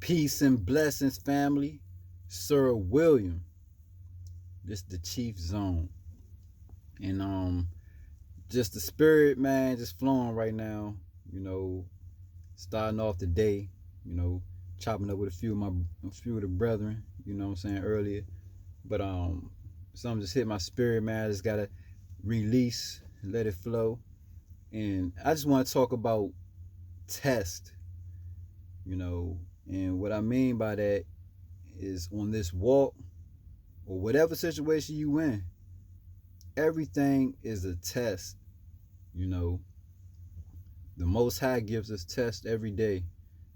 Peace and blessings, family. Sir William, this the Chief Zone, and just the spirit, man, just flowing right now. You know, starting off the day. You know, chopping up with a few of the brethren. You know what I'm saying earlier, but something just hit my spirit, man. I just gotta release, let it flow, and I just want to talk about test. You know, and what I mean by that is on this walk or whatever situation you in, everything is a test. You know, the Most High gives us tests every day.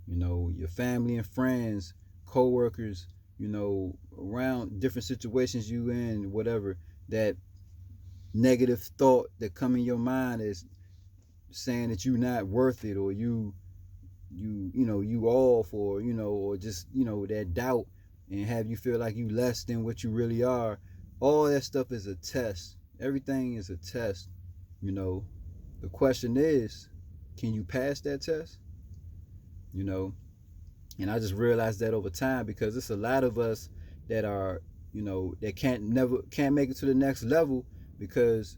You know, your family and friends, co-workers, you know, around different situations you in, whatever, that negative thought that come in your mind is saying that you're not worth it, or you off, or or just that doubt, and have you feel like you less than what you really are. All that stuff is a test. Everything is a test. you know the question is, can you pass that test? you know and I just realized that over time, because it's a lot of us that are, that can't make it to the next level, because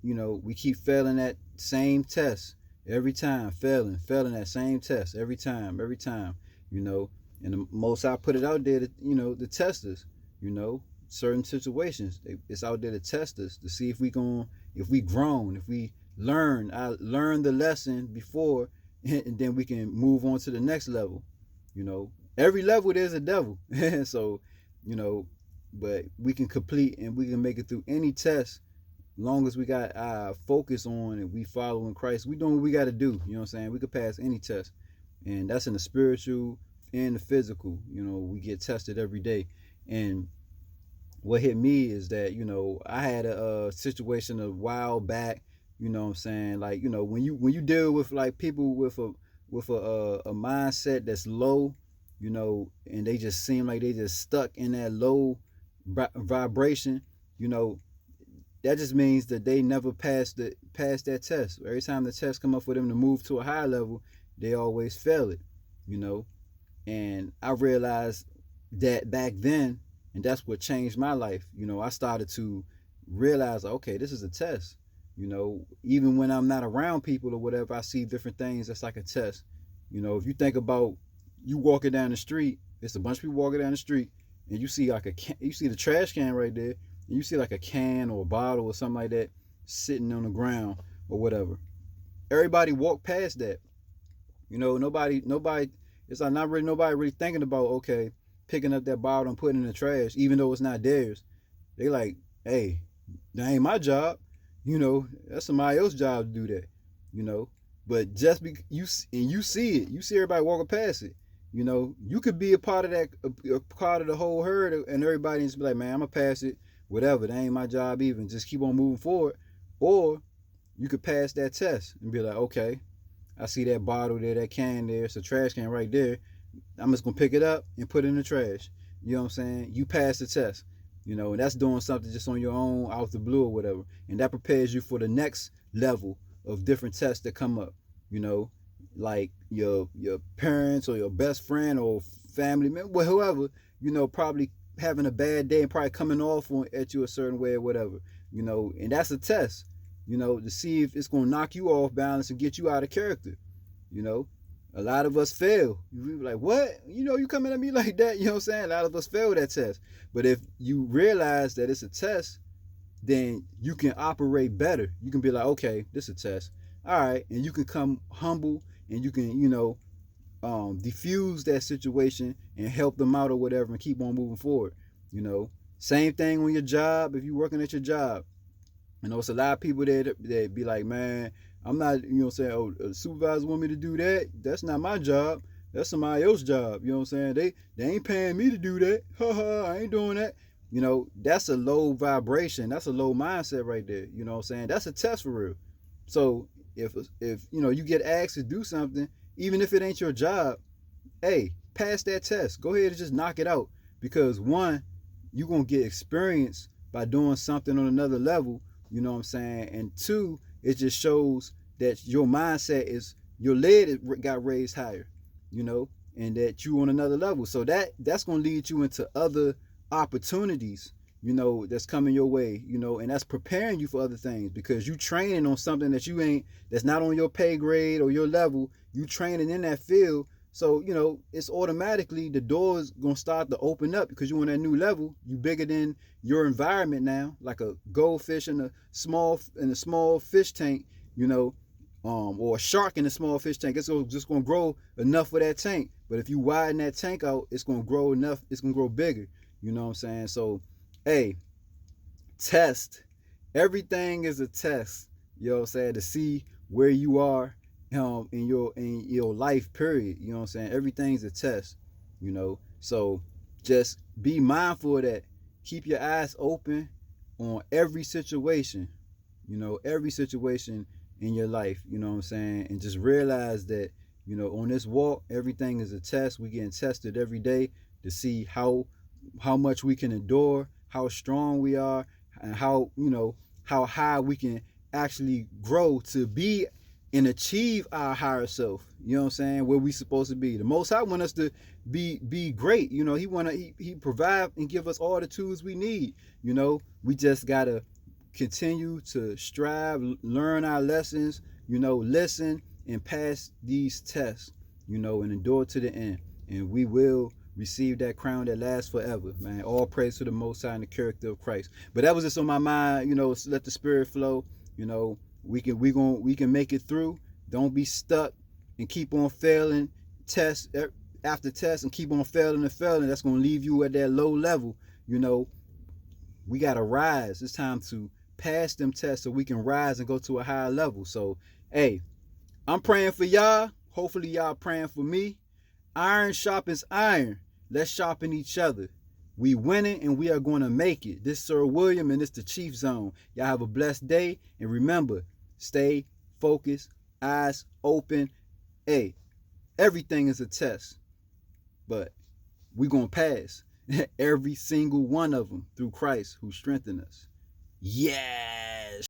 we keep failing that same test every time, failing that same test every time, you know. And the most I put it out there to, to test us, you know, certain situations. It's out there to test us to see if we grown, if we learn the lesson before, and then we can move on to the next level, you know. Every level there's a devil, so, you know, but we can complete and we can make it through any test, long as we got our focus on and we following Christ. We doing what we got to do. You know what I'm saying? We could pass any test, and that's in the spiritual and the physical. We get tested every day. And what hit me is that, I had a situation a while back. You know what I'm saying? Like, when you deal with like people with a mindset that's low, and they just seem like they just stuck in that low vibration, you know, that just means that they never pass that test. Every time the test come up for them to move to a higher level, they always fail it, you know. And I realized that back then, and that's what changed my life. I started to realize, like, okay, this is a test. Even when I'm not around people or whatever, I see different things. That's like a test. If you think about you walking down the street, it's a bunch of people walking down the street, and you see like you see the trash can right there, and you see like a can or a bottle or something like that sitting on the ground or whatever. Everybody walk past that. Nobody. It's like not really nobody really thinking about, okay, picking up that bottle and putting it in the trash, even though it's not theirs. They like, hey, that ain't my job. That's somebody else's job to do that. You know, but just be you see it, you see everybody walking past it. You could be a part of that, a part of the whole herd, and everybody just be like, man, I'm gonna pass it, whatever. That ain't my job even. Just keep on moving forward. Or you could pass that test and be like, okay, I see that bottle there, that can there, it's a trash can right there. I'm just gonna pick it up and put it in the trash. You know what I'm saying? You pass the test. And that's doing something just on your own, out the blue or whatever. And that prepares you for the next level of different tests that come up. You know, like your parents or your best friend or family member, whoever, probably having a bad day and probably coming off at you a certain way or whatever. And that's a test, to see if it's gonna knock you off balance and get you out of character. You know, a lot of us fail. You be like, what? You coming at me like that? You know what I'm saying? A lot of us fail that test. But if you realize that it's a test, then you can operate better. You can be like, okay, this is a test. All right. And you can come humble, and you can, diffuse that situation and help them out or whatever, and keep on moving forward. Same thing on your job. If you're working at your job, it's a lot of people that be like, man, I'm not, saying, oh, the supervisor want me to do that. That's not my job. That's somebody else's job. You know what I'm saying? They ain't paying me to do that. I ain't doing that. That's a low vibration. That's a low mindset right there. You know what I'm saying? That's a test for real. So if you get asked to do something, even if it ain't your job, hey, pass that test. Go ahead and just knock it out. Because one, you're going to get experience by doing something on another level. You know what I'm saying? And two, it just shows that your mindset is, your lid got raised higher, and that you on another level. So that's gonna lead you into other opportunities, that's coming your way, and that's preparing you for other things because you training on something that's not on your pay grade or your level. You training in that field. So, it's automatically the doors gonna start to open up because you're on that new level. You bigger than your environment now, like a goldfish in a small fish tank, or a shark in a small fish tank. It's just gonna grow enough for that tank. But if you widen that tank out, it's gonna grow enough. It's gonna grow bigger. You know what I'm saying? So, hey, test. Everything is a test. You know what I'm saying? To see where you are in your life period. You know what I'm saying? Everything's a test. So just be mindful of that. Keep your eyes open on every situation. Every situation in your life. You know what I'm saying? And just realize that on this walk, everything is a test. We're getting tested every day to see how much we can endure, how strong we are, and how high we can actually grow to be and achieve our higher self. You know what I'm saying? Where we supposed to be. The Most High want us to be great. He provide and give us all the tools we need. We just gotta continue to strive, learn our lessons. Listen and pass these tests. And endure to the end, and we will receive that crown that lasts forever, man. All praise to the Most High and the character of Christ. But that was just on my mind. Let the Spirit flow. We can make it through. Don't be stuck and keep on failing test after test and keep on failing and failing. That's gonna leave you at that low level. We gotta rise. It's time to pass them tests so we can rise and go to a higher level. So, hey, I'm praying for y'all. Hopefully y'all praying for me. Iron sharpens iron. Let's sharpen each other. We winning and we are going to make it. This is Sir William and it's the Chief Zone. Y'all have a blessed day. And remember, stay focused, eyes open. Hey, everything is a test. But we're going to pass every single one of them through Christ who strengthened us. Yes.